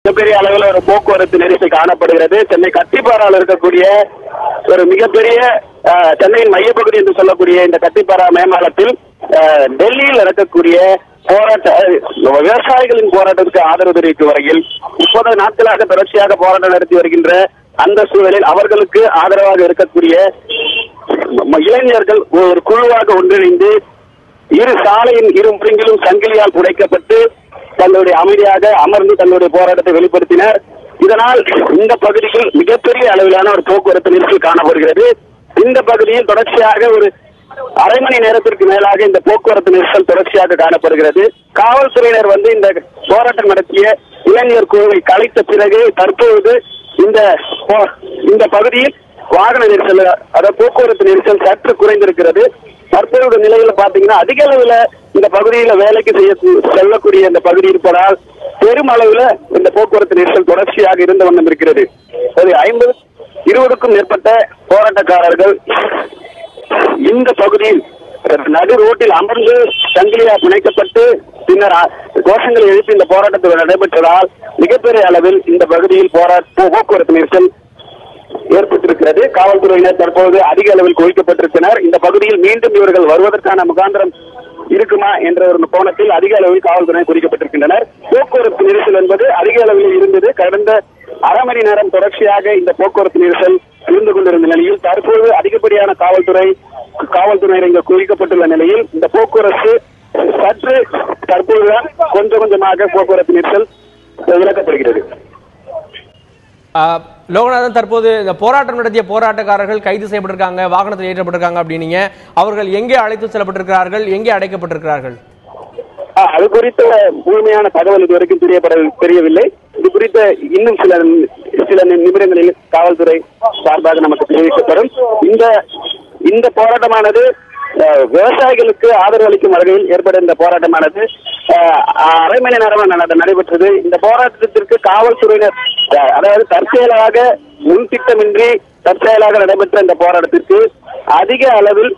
மிகப்பெரிய அளவில் ஒரு போக்குவரத்து நெரிசல் காணப்படுகிறது. சென்னை கத்திப்பாராவில் இருக்கக்கூடிய ஒரு மிகப்பெரிய சென்னையின் மையப்பகுதி என்று சொல்லக்கூடிய இந்த கத்திப்பாரா மேம்பாலத்தில் டெல்லியில் நடக்கக்கூடிய விவசாயிகளின் போராட்டத்துக்கு ஆதரவு தெரிவிக்கும் வரையில் 30 நாட்களாக தொடர்ச்சியாக போராட்டம் நடத்தி வருகின்ற அந்த சூழலில் அவர்களுக்கு ஆதரவாக இருக்கக்கூடிய இளைஞர்கள் ஒரு குழுவாக ஒன்றிணைந்து இரு சாலையின் இரு முறிங்கிலும் சங்கிலியால் புடைக்கப்பட்டு தங்களுடைய அமைதியாக அமர்ந்து தங்களுடைய போராட்டத்தை வெளிப்படுத்தினர். இதனால் இந்த பகுதியில் மிகப்பெரிய அளவிலான ஒரு போக்குவரத்து நெரிசல் காணப்படுகிறது. இந்த பகுதியில் தொடர்ச்சியாக ஒரு அரை மணி நேரத்திற்கு மேலாக இந்த போக்குவரத்து நெரிசல் தொடர்ச்சியாக காணப்படுகிறது. காவல்துறையினர் இந்த போராட்டம் நடத்திய இளைஞர் குழுவை கலைத்த பிறகு தற்போது இந்த பகுதியில் வாகன நெரிசல் அதாவது போக்குவரத்து நெரிசல் சற்று குறைந்திருக்கிறது. தற்போது நிலையில பாத்தீங்கன்னா அதிக அளவுல இந்த பகுதியில வேலைக்கு செல்லக்கூடிய இந்த பகுதி இருப்பதால் பெருமளவுல இந்த போக்குவரத்து நெரிசல் தொடர்ச்சியாக இருந்து வண்ணம் இருக்கிறது. 50-20க்கும் மேற்பட்ட போராட்டக்காரர்கள் இந்த பகுதியில் நடு ரோட்டில் அமர்ந்து சங்கிலியா பிணைக்கப்பட்டு பின்னர் கோஷங்களை எழுப்பி இந்த போராட்டத்தை நடைபெற்றதால் மிகப்பெரிய அளவில் இந்த பகுதியில் போக்குவரத்து நெரிசல் ஏற்பட்டிருக்கிறது. காவல்துறையினர் தற்போது அதிக அளவில் குவிக்கப்பட்டிருக்கிறார். இந்த பகுதியில் மீண்டும் இவர்கள் வருவதற்கான முகாந்திரம் இருக்குமா என்ற ஒரு கோணத்தில் அதிக அளவில் காவல்துறையினர் குறிக்கப்பட்டிருக்கின்றனர். போக்குவரத்து நெரிசல் என்பது அதிக அளவில் இருந்தது. கடந்த அரை மணி நேரம் தொடர்ச்சியாக இந்த போக்குவரத்து நெரிசல் இருந்து கொண்டிருந்த நிலையில் தற்போது அதிகப்படியான காவல்துறையினர் இங்கு குவிக்கப்பட்டுள்ள நிலையில் இந்த போக்குவரத்து சற்று தற்போதுதான் கொஞ்சம் கொஞ்சமாக போக்குவரத்து நெரிசல் விலக்கப்படுகிறது. லோகநாதன், தற்போது இந்த போராட்டம் நடத்திய போராட்டக்காரர்கள் கைது செய்யப்பட்டிருக்காங்க, வாகனத்தில் ஏற்றப்பட்டிருக்காங்க அப்படின்னீங்க. அவர்கள் எங்கே அழைத்து செல்லப்பட்டிருக்கிறார்கள், எங்கே அடைக்கப்பட்டிருக்கிறார்கள்? அது குறித்த முழுமையான தகவல் இதுவரைக்கும் தெரியவில்லை. இது குறித்த இன்னும் சில நிமிடங்களில் காவல்துறை சார்பாக நமக்கு தெரிவிக்கப்படும். இந்த போராட்டமானது விவசாயிகளுக்கு ஆதரவு அளிக்கும் வகையில் ஏற்பட்ட இந்த போராட்டமானது அரை மணி நேரம் நடைபெற்றது. இந்த போராட்டத்திற்கு காவல்துறையினர் அதாவது தற்செயலாக முன்திட்டமின்றி தற்செயலாக நடைபெற்ற இந்த போராட்டத்திற்கு அதிக அளவில்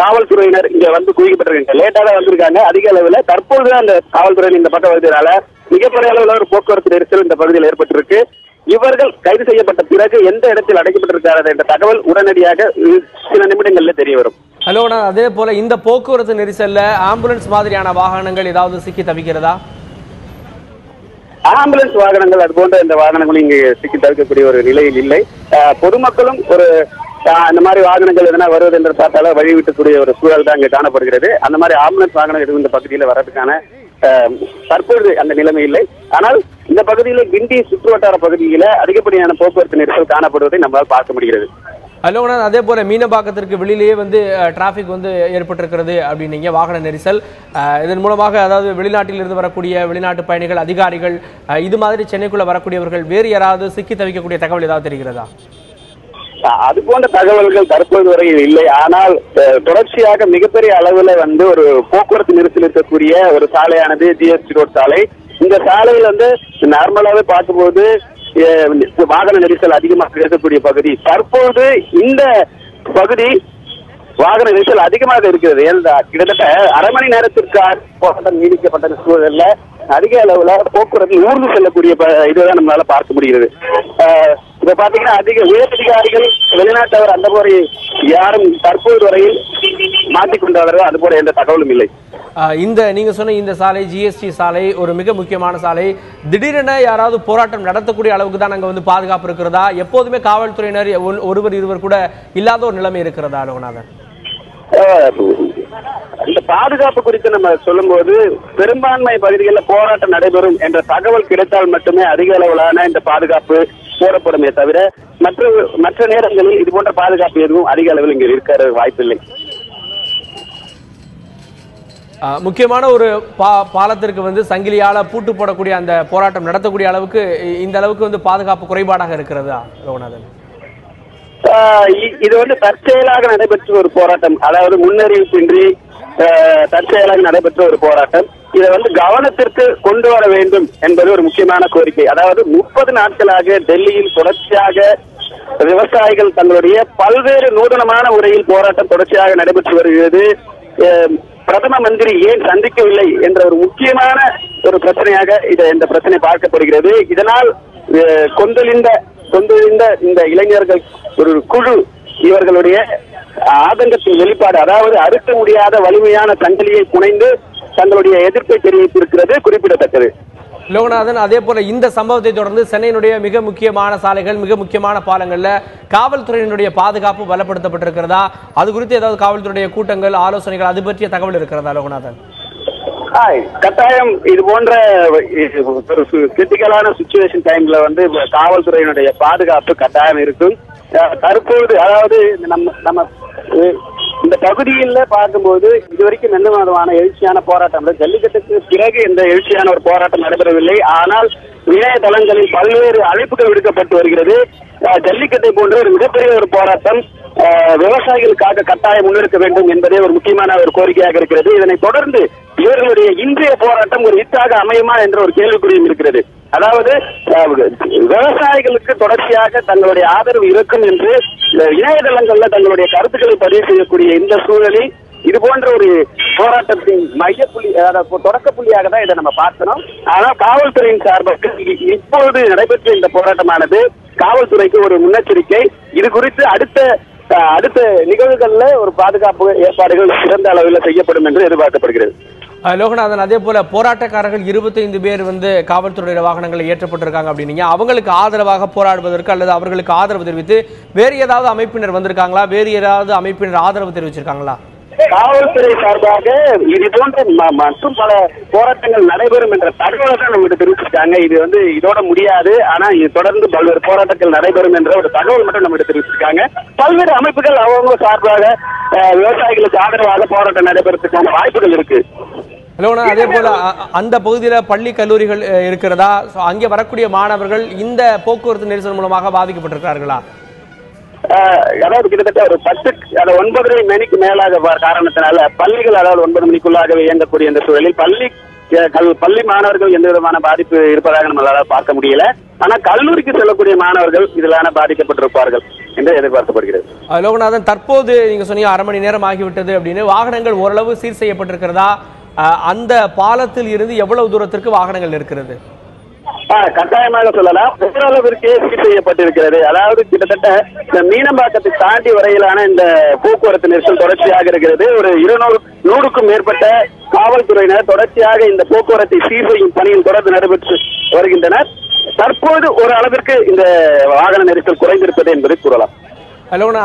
காவல்துறையினர் இங்க குவிக்கப்பட்டிருக்காங்க. லேட்டா தான் வந்திருக்காங்க. அதிக அளவில் தற்போது அந்த காவல்துறையின் இந்த பக்கம் வருவதனால மிகப்பெரிய அளவில் ஒரு போக்குவரத்து நெரிசல் இந்த பகுதியில் ஏற்பட்டிருக்கு. இவர்கள் கைது செய்யப்பட்ட பிறகு எந்த இடத்தில் அடைக்கப்பட்டிருக்கிறார்கள் என்ற தகவல் உடனடியாக சில நிமிடங்களில் தெரிய வரும். ஹலோ, அதே போல இந்த போக்குவரத்து நெரிசல்ல ஆம்புலன்ஸ் மாதிரியான வாகனங்கள் ஏதாவது சிக்கி தவிக்கிறதா? ஆம்புலன்ஸ் வாகனங்கள் அது போன்ற இந்த வாகனங்களும் இங்கு சிக்கி தவிர்க்கக்கூடிய ஒரு நிலையில் இல்லை. பொதுமக்களும் அந்த மாதிரி வாகனங்கள் எதனா வருவது என்று பார்த்தால வழிவிட்டக்கூடிய ஒரு சூழல் தான் இங்கு காணப்படுகிறது. அந்த மாதிரி ஆம்புலன்ஸ் வாகனம் எதுவும் இந்த பகுதியில் வர்றதுக்கான தற்போது அந்த நிலைமை இல்லை. ஆனால் இந்த பகுதியில் கிண்டி சுற்றுவட்டார பகுதியில அதிகப்படியான போக்குவரத்து நெரிசல் காணப்படுவதை நம்மளால் பார்க்க முடிகிறது. லோகநாதன், அதே போல மீனம்பாக்கத்திற்கு வெளியிலேயே டிராபிக் ஏற்பட்டிருக்கிறது அப்படின்னீங்க, வாகன நெரிசல். இதன் மூலமாக அதாவது வெளிநாட்டில் இருந்து வரக்கூடிய வெளிநாட்டு பயணிகள், அதிகாரிகள், இது மாதிரி சென்னைக்குள்ள வரக்கூடியவர்கள் வேறு யாராவது சிக்கி தவிக்கக்கூடிய தகவல் ஏதாவது தெரிகிறதா? அது போன்ற தகவல்கள் தற்போது வரையில் இல்லை. ஆனால் தொடர்ச்சியாக மிகப்பெரிய அளவுல ஒரு போக்குவரத்து நெரிசல் இருக்கக்கூடிய ஒரு சாலையானது ஜிஎஸ்டி ரோட் சாலை. இந்த சாலையில் நார்மலாவே பார்க்கும்போது வாகன நெரிசல் அதிகமாக இருக்கக்கூடிய பகுதி. தற்போது இந்த பகுதி வாகன நெரிசல் அதிகமாக இருக்கிறது. கிட்டத்தட்ட அரை மணி நேரத்திற்கு போராட்டம் நீடிக்கப்பட்ட சூழல்ல அதிக அளவுல போக்குவரத்து ஊர்ந்து செல்லக்கூடிய இதுதான் நம்மளால பார்க்க முடிகிறது. இப்ப பாத்தீங்கன்னா அதிக உயரதிகாரிகள் வெளிநாட்டவர் அந்த போல யாரும் தற்போது வரையில் மாற்றிக்கொண்டவர்கள் அது போல எந்த தகவலும் இல்லை. நீங்க சொன்ன இந்த சாலை ஜிஎஸ்டி சாலை ஒரு மிக முக்கியமான சாலை. திடீரென யாராவது போராட்டம் நடத்தக்கூடிய அளவுக்கு தான் அங்க பாதுகாப்பு இருக்கிறதா? எப்போதுமே காவல்துறையினர் ஒருவர் இருவர் கூட இல்லாத ஒரு நிலைமை இருக்கிறதா லோகநாதன்? இந்த பாதுகாப்பு குறித்து நம்ம சொல்லும் போது பெரும்பான்மை பகுதிகளில் போராட்டம் நடைபெறும் என்ற தகவல் கிடைத்தால் மட்டுமே அதிக அளவிலான இந்த பாதுகாப்பு போடப்படுமே தவிர மற்ற நேரங்களில் இது போன்ற பாதுகாப்பு எதுவும் அதிக அளவில் இங்க இருக்க வாய்ப்பில்லை. முக்கியமான ஒரு பாலத்திற்கு சங்கிலியால பூட்டு போடக்கூடிய அந்த போராட்டம் நடத்தக்கூடிய அளவுக்கு இந்த அளவுக்கு பாதுகாப்பு குறைபாடாக இருக்கிறதா லோகநாதன்? இது தற்செயலாக நடைபெற்ற ஒரு போராட்டம், அதாவது முன்னறிவிப்பின்றி தற்செயலாக நடைபெற்ற ஒரு போராட்டம். இதை கவனத்திற்கு கொண்டு வர வேண்டும் என்பது ஒரு முக்கியமான கோரிக்கை. அதாவது 30 நாட்களாக டெல்லியில் தொடர்ச்சியாக விவசாயிகள் தங்களுடைய பல்வேறு நூதனமான முறையில் போராட்டம் தொடர்ச்சியாக நடைபெற்று வருகிறது. பிரதம மந்திரி ஏன் சந்திக்கவில்லை என்ற ஒரு முக்கியமான ஒரு பிரச்சனையாக இந்த பிரச்சனை பார்க்கப்படுகிறது. இதனால் கொந்தளிந்த இந்த இளைஞர்கள் ஒரு குழு இவர்களுடைய ஆதங்கத்தின் வெளிப்பாடு, அதாவது அறுக்க முடியாத வலிமையான சங்கிலியை புனைந்து தங்களுடைய எதிர்ப்பை தெரிவித்திருக்கிறது குறிப்பிடத்தக்கது. லோகநாதன், அதே போல இந்த சம்பவத்தை தொடர்ந்து சென்னையினுடைய மிக முக்கியமான சாலைகள், மிக முக்கியமான பாலங்கள்ல காவல்துறையினுடைய பாதுகாப்பு பலப்படுத்தப்பட்டிருக்கிறதா? அது குறித்து ஏதாவது காவல்துறையுடைய கூட்டங்கள், ஆலோசனைகள் அது பற்றிய தகவல் இருக்கிறதா லோகநாதன்? கட்டாயம் இது போன்ற ஒரு கிரிட்டிக்கலான சிச்சுவேஷன் டைம்ல காவல்துறையினுடைய பாதுகாப்பு கட்டாயம் இருக்கும். தற்போது அதாவது நம்ம இந்த பகுதியில் பார்க்கும்போது இதுவரைக்கும் எந்த விதமான எழுச்சியான போராட்டம், ஜல்லிக்கட்டுக்கு பிறகு எந்த எழுச்சியான ஒரு போராட்டம் நடைபெறவில்லை. ஆனால் இணையதளங்களில் பல்வேறு அழைப்புகள் விடுக்கப்பட்டு வருகிறது. ஜல்லிக்கட்டை போன்ற ஒரு மிகப்பெரிய ஒரு போராட்டம் விவசாயிகளுக்காக கட்டாயம் முன்னெடுக்க வேண்டும் என்பதே ஒரு முக்கியமான ஒரு கோரிக்கையாக இருக்கிறது. இதனை தொடர்ந்து இவர்களுடைய இன்றைய போராட்டம் ஒரு ஹிட்டாக அமையுமா என்ற ஒரு கேள்விக்குறியும் இருக்கிறது. அதாவது விவசாயிகளுக்கு தொடர்ச்சியாக தங்களுடைய ஆதரவு இருக்கும் என்று இணையதளங்கள்ல தங்களுடைய கருத்துக்களை பதிவு செய்யக்கூடிய இந்த சூழலில் இது போன்ற ஒரு போராட்டத்தின் மையப்புள்ளி, தொடக்க புள்ளியாக தான் இதை நம்ம பார்க்கணும். ஆனால் காவல்துறையின் சார்பாக இப்பொழுது நடைபெற்ற இந்த போராட்டமானது காவல்துறைக்கு ஒரு முன்னெச்சரிக்கை. இது குறித்து அடுத்த நிகழ்வுகள்ல ஒரு பாதுகாப்பு ஏற்பாடுகள் சிறந்த அளவில் செய்யப்படும் என்று எதிர்பார்க்கப்படுகிறது. லோகநாதன், அதே போல போராட்டக்காரர்கள் 25 பேர் காவல்துறையுடைய வாகனங்களை ஏற்றப்பட்டிருக்காங்க அப்படின்னீங்க. அவங்களுக்கு ஆதரவாக போராடுவதற்கு அல்லது அவர்களுக்கு ஆதரவு தெரிவித்து வேறு ஏதாவது அமைப்பினர் வந்திருக்காங்களா? வேறு ஏதாவது அமைப்பினர் ஆதரவு தெரிவிச்சிருக்காங்களா? காவல்துறை சார்பாக இது போன்ற மற்றும் பல போராட்டங்கள் நடைபெறும் என்ற தகவலை தான் நம்மகிட்ட தெரிவிச்சிருக்காங்க. இது இதோட முடியாது, ஆனா இது தொடர்ந்து பல்வேறு போராட்டங்கள் நடைபெறும் என்ற ஒரு தகவல் மட்டும் நம்மகிட்ட தெரிவிச்சிருக்காங்க. பல்வேறு அமைப்புகள் அவங்க சார்பாக விவசாயிகளுக்கு ஆதரவாக போராட்டம் நடைபெறதுக்கான வாய்ப்புகள் இருக்கு. அதே போல அந்த பகுதியில பள்ளி கல்லூரிகள் இருக்கிறதா? அங்கே வரக்கூடிய மாணவர்கள் இந்த போக்குவரத்து நெரிசல் மூலமாக பாதிக்கப்பட்டிருக்கிறார்களா? அதாவது கிட்டத்தட்ட ஒரு 9:30 மணிக்கு மேலாக காரணத்தினால பள்ளிகள், அதாவது 9 மணிக்குள்ளாகவே இயங்கக்கூடிய இந்த சூழலில் பள்ளி மாணவர்கள் எந்த விதமான பாதிப்பு இருப்பதாக நம்மளால பார்க்க முடியல. ஆனா கல்லூரிக்கு செல்லக்கூடிய மாணவர்கள் இதிலான பாதிக்கப்பட்டிருப்பார்கள் என்று எதிர்பார்க்கப்படுகிறது. லோகநாதன், தற்போது நீங்க சொன்னீங்க 1/2 மணி நேரம் ஆகிவிட்டது அப்படின்னு. வாகனங்கள் ஓரளவு சீர் செய்யப்பட்டிருக்கிறதா? அந்த பாலத்தில் இருந்து எவ்வளவு தூரத்திற்கு வாகனங்கள் இருக்கிறது? கட்டாயமாக சொல்லலாம், ஓரளவிற்கே சீர் செய்யப்பட்டிருக்கிறது. அதாவது கிட்டத்தட்ட இந்த மீனம்பாக்கத்தை தாண்டி வரையிலான இந்த போக்குவரத்து நெரிசல் தொடர்ச்சியாக இருக்கிறது. ஒரு 100க்கும் மேற்பட்ட காவல்துறையினர் தொடர்ச்சியாக இந்த போக்குவரத்தை சீர் செய்யும் பணியில் தொடர்ந்து நடைபெற்று வருகின்றனர். தற்போது ஒரு அளவிற்கு இந்த வாகன நெரிசல் குறைந்திருப்பது என்பதை கூறலாம்.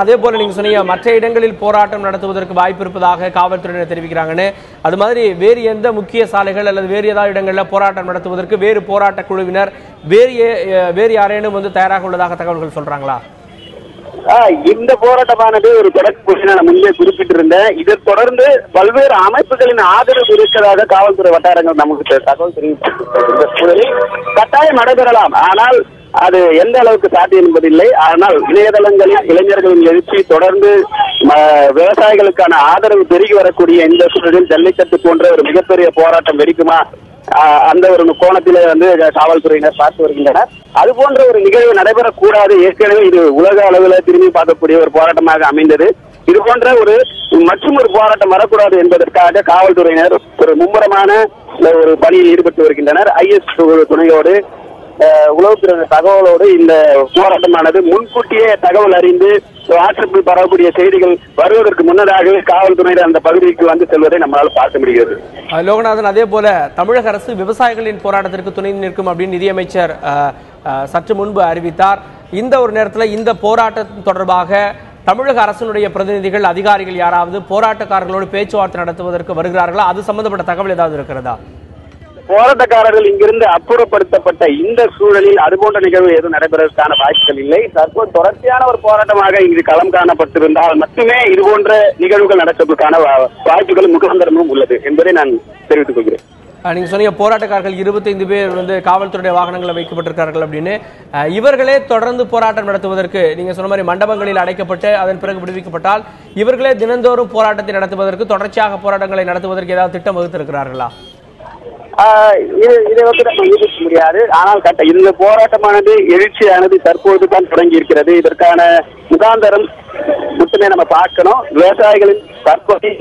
அதே போல நீங்க சொன்னீங்க மற்ற இடங்களில் போராட்டம் நடத்துவதற்கு வாய்ப்பு இருப்பதாக காவல்துறையினர் தெரிவிக்கிறாங்கன்னு. அது மாதிரி வேறு எந்த முக்கிய சாலைகள் அல்லது வேறு ஏதாவது இடங்களில் போராட்டம் நடத்துவதற்கு வேறு போராட்ட குழுவினர் வேறு யாரேனும் தயாராக உள்ளதாக தகவல்கள் சொல்றாங்களா? இந்த போராட்டமானது ஒரு தொடக்க நான் முன்பே குறிப்பிட்டிருந்தேன். இதை தொடர்ந்து பல்வேறு அமைப்புகளின் ஆதரவு இருக்கிறதாக காவல்துறை வட்டாரங்கள் நமக்கு தகவல் தெரிவித்திருக்கிற சூழலில் கட்டாயம் நடைபெறலாம். ஆனால் அது எந்த அளவுக்கு சாத்தியம் என்பதில்லை. ஆனால் இணையதளங்களில் இளைஞர்களின் எழுச்சி தொடர்ந்து விவசாயிகளுக்கான ஆதரவு பெருகி வரக்கூடிய இந்த சூழலில் ஜல்லிக்கட்டு போன்ற ஒரு மிகப்பெரிய போராட்டம் வெடிக்குமா, அந்த ஒரு கோணத்திலே காவல்துறையினர் பார்த்து வருகின்றனர். அது போன்ற ஒரு நிகழ்வு நடைபெறக்கூடாது. ஏற்கனவே இது உலக அளவில் திரும்பி பார்க்கக்கூடிய ஒரு போராட்டமாக அமைந்தது. இது போன்ற மற்றும் ஒரு போராட்டம் வரக்கூடாது என்பதற்காக காவல்துறையினர் ஒரு மும்முரமான ஒரு பணியில் ஈடுபட்டு வருகின்றனர். IS துணையோடு உளவுத்துறை தகவலோடு இந்த போராட்டமானது முன்கூட்டியே தகவல் அறிந்து வாட்ஸ்அப்பில் பரவக்கூடிய செய்திகள் வருவதற்கு முன்னதாகவே காவல்துறையினர் அந்த பகுதிக்கு செல்வதை நம்மளால் பார்க்க முடிகிறது. லோகநாதன், அதே போல தமிழக அரசு விவசாயிகளின் போராட்டத்திற்கு துணை நிற்கும் அப்படின்னு நிதியமைச்சர் சற்று முன்பு அறிவித்தார். இந்த ஒரு நேரத்தில் இந்த போராட்டம் தொடர்பாக தமிழக அரசினுடைய பிரதிநிதிகள், அதிகாரிகள் யாராவது போராட்டக்காரர்களோடு பேச்சுவார்த்தை நடத்துவதற்கு வருகிறார்களா? அது சம்பந்தப்பட்ட தகவல் ஏதாவது இருக்கிறதா? போராட்டக்காரர்கள் இங்கிருந்து அப்புறப்படுத்தப்பட்ட இந்த சூழலில் அதுபோன்ற நிகழ்வு எதுவும் நடைபெறுவதற்கான வாய்ப்புகள் இல்லை. தற்போது தொடர்ச்சியான ஒரு போராட்டமாக இங்கு களம் காணப்பட்டிருந்தால் மட்டுமே இதுபோன்ற நிகழ்வுகள் நடப்பதற்கான வாய்ப்புகளும் முகாந்திரமும் உள்ளது என்பதை நான் தெரிவித்துக் கொள்கிறேன். நீங்க சொன்னீங்க போராட்டக்காரர்கள் 25 பேர் காவல்துறையுடைய வாகனங்களை வைக்கப்பட்டிருக்கார்கள் அப்படின்னு. இவர்களே தொடர்ந்து போராட்டம் நடத்துவதற்கு நீங்க சொன்ன மாதிரி மண்டபங்களில் அடைக்கப்பட்டு அதன் பிறகு விடுவிக்கப்பட்டால் இவர்களே தினந்தோறும் போராட்டத்தை நடத்துவதற்கு, தொடர்ச்சியாக போராட்டங்களை நடத்துவதற்கு ஏதாவது திட்டம் வகுத்திருக்கிறார்களா? இதை வந்து நம்ம யூகிக்க முடியாது. ஆனால் இந்த போராட்டமானது எழுச்சியானது தற்போது தான் தொடங்கி இருக்கிறது. இதற்கான முகாந்தரம் மட்டுமே நம்ம பார்க்கணும்.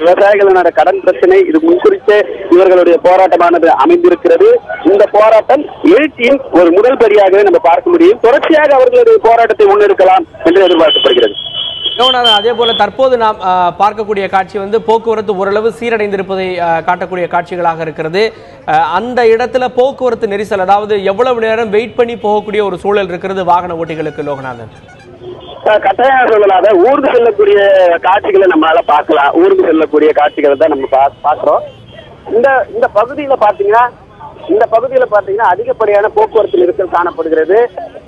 விவசாயிகளினோட கடன் பிரச்சனை இது முன்குறித்து இவர்களுடைய போராட்டமானது அமைந்திருக்கிறது. இந்த போராட்டம் எழுச்சியின் ஒரு முதல் படியாகவே நம்ம பார்க்க முடியும். தொடர்ச்சியாக அவர்களுடைய போராட்டத்தை முன்னெடுக்கலாம் என்று எதிர்பார்க்கப்படுகிறது. அதே போல தற்போது நாம் பார்க்கக்கூடிய காட்சி வந்து போக்குவரத்து ஓரளவு சீரடைந்திருப்பதை காட்டக்கூடிய காட்சிகளாக இருக்கிறது. அந்த இடத்துல போக்குவரத்து நெரிசல், அதாவது எவ்வளவு நேரம் வெயிட் பண்ணி போகக்கூடிய ஒரு சூழல் இருக்கிறது வாகன ஓட்டிகளுக்கு லோகநாதன்? கட்டாயம் சொல்லலாத ஊர்ந்து செல்லக்கூடிய காட்சிகளை நம்மளால பார்க்கலாம். ஊர்ந்து செல்லக்கூடிய காட்சிகளை தான் நம்ம பார்க்கிறோம். இந்த பகுதியில பாத்தீங்கன்னா அதிகப்படியான போக்குவரத்து நெரிசல் காணப்படுகிறது.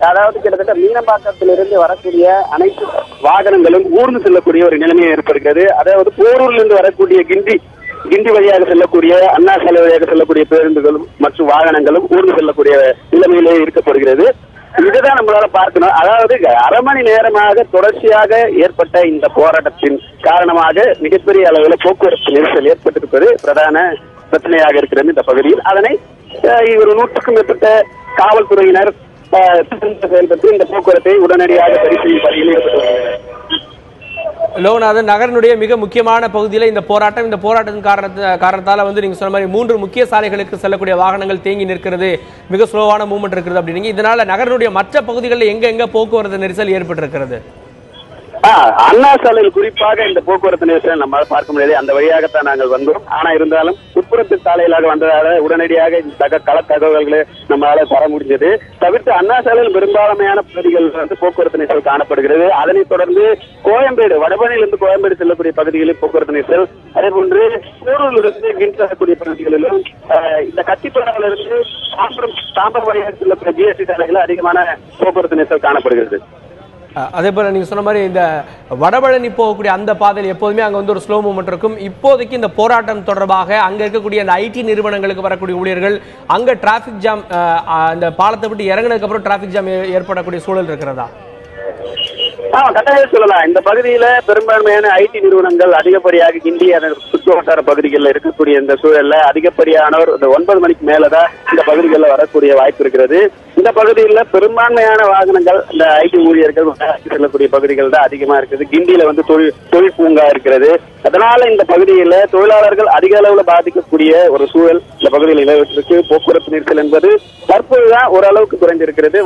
அதாவது கிட்டத்தட்ட மீனம்பாக்கத்திலிருந்து வரக்கூடிய அனைத்து வாகனங்களும் ஊர்ந்து செல்லக்கூடிய ஒரு நிலைமை ஏற்படுகிறது. அதாவது போரூர்ல இருந்து வரக்கூடிய கிண்டி வழியாக செல்லக்கூடிய அண்ணா சாலை வழியாக செல்லக்கூடிய பேருந்துகளும் மற்றும் வாகனங்களும் ஊர்ந்து செல்லக்கூடிய நிலைமையிலே இருக்கப்படுகிறது. இதுதான் நம்மளால பார்க்கணும். அதாவது அரை மணி நேரமாக தொடர்ச்சியாக ஏற்பட்ட இந்த போராட்டத்தின் காரணமாக மிகப்பெரிய அளவில் போக்குவரத்து நெரிசல் ஏற்பட்டிருப்பது பிரதான பிரச்சனையாக இருக்கிறது இந்த பகுதியில். அதனை ஒரு 100க்கும் மேற்பட்ட காவல்துறையினர் செயல்பட்டு இந்த போக்குவரத்தை உடனடியாக சரி செய்யும் பணியில் ஈடுபட்டு லோகநாதன், நகரனுடைய மிக முக்கியமான பகுதியில் இந்த போராட்டத்தின் காரணத்தால வந்து நீங்க சொன்ன மாதிரி 3 முக்கிய சாலைகளுக்கு செல்லக்கூடிய வாகனங்கள் தேங்கி நிற்கிறது, மிக ஸ்லோவான மூவ்மெண்ட் இருக்குது அப்படின்னீங்க. இதனால நகரனுடைய மற்ற பகுதிகளில் எங்க போக்குவரத்து நெரிசல் ஏற்பட்டிருக்கிறது? அண்ணா சாலையில் குறிப்பாக இந்த போக்குவரத்து நெரிசல் நம்மளால் பார்க்க முடியாது. அந்த வழியாகத்தான் நாங்கள் வந்தோம். ஆனா இருந்தாலும் உட்புறத்து சாலையிலாக வந்ததால உடனடியாக இந்த கள தகவல்களை நம்மளால தர முடிஞ்சது. தவிர்த்து அண்ணா சாலையில் பெரும்பான்மையான பகுதிகள் வந்து போக்குவரத்து நெரிசல் காணப்படுகிறது. அதனைத் தொடர்ந்து கோயம்பேடு, வடபழனியிலிருந்து கோயம்பேடு செல்லக்கூடிய பகுதிகளில் போக்குவரத்து நெரிசல், அதே போன்று கூடூரிலிருந்து கிண் செல்லக்கூடிய பகுதிகளிலும், இந்த கத்திப்படாவிலிருந்து தாம்பரம் வழியாக செல்லக்கூடிய ஜிஎஸ்டி சாலைகளில் அதிகமான போக்குவரத்து நெரிசல் காணப்படுகிறது. அதே போல நீங்க சொன்ன மாதிரி இந்த வடபழனி போகக்கூடிய அந்த பாதையில் எப்போதுமே அங்க வந்து ஒரு ஸ்லோ மூவ்மெண்ட் இருக்கும். இப்போதைக்கு இந்த போராட்டம் தொடர்பாக அங்க இருக்கக்கூடிய அந்த ஐடி நிறுவனங்களுக்கு வரக்கூடிய ஊழியர்கள் அங்க டிராபிக் ஜாம், இந்த பாலத்தை விட்டு இறங்கினதுக்கு அப்புறம் டிராபிக் ஜாம் ஏற்படக்கூடிய சூழல் இருக்கிறதா? கட்டாயம் சொல்லலாம். இந்த பகுதியில பெரும்பான்மையான ஐடி நிறுவனங்கள் அதிகப்படியாக கிண்டி அதன் சுற்று வட்டார பகுதிகளில் இருக்கக்கூடிய இந்த சூழல்ல அதிகப்படியானவர் இந்த 9 மணிக்கு மேலதான் இந்த பகுதிகளில் வரக்கூடிய வாய்ப்பு இருக்கிறது. இந்த பகுதியில் பெரும்பான்மையான வாகனங்கள் இந்த ஐடி ஊழியர்கள் செல்லக்கூடிய பகுதிகள் தான் அதிகமா இருக்குது. கிண்டியில வந்து தொழில் பூங்கா இருக்கிறது. அதனால இந்த பகுதியில தொழிலாளர்கள் அதிக அளவுல பாதிக்கக்கூடிய ஒரு சூழல் இந்த பகுதியில் நிலவிட்டிருக்கு. போக்குவரத்து நெரிசல் என்பது தற்போதுதான் ஓரளவுக்கு குறைந்திருக்கிறது.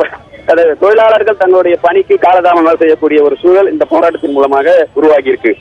தொழிலாளர்கள் தங்களுடைய பணிக்கு காலதாமதம் செய்யக்கூடிய ஒரு சூழல் இந்த போராட்டத்தின் மூலமாக உருவாகி இருக்கு.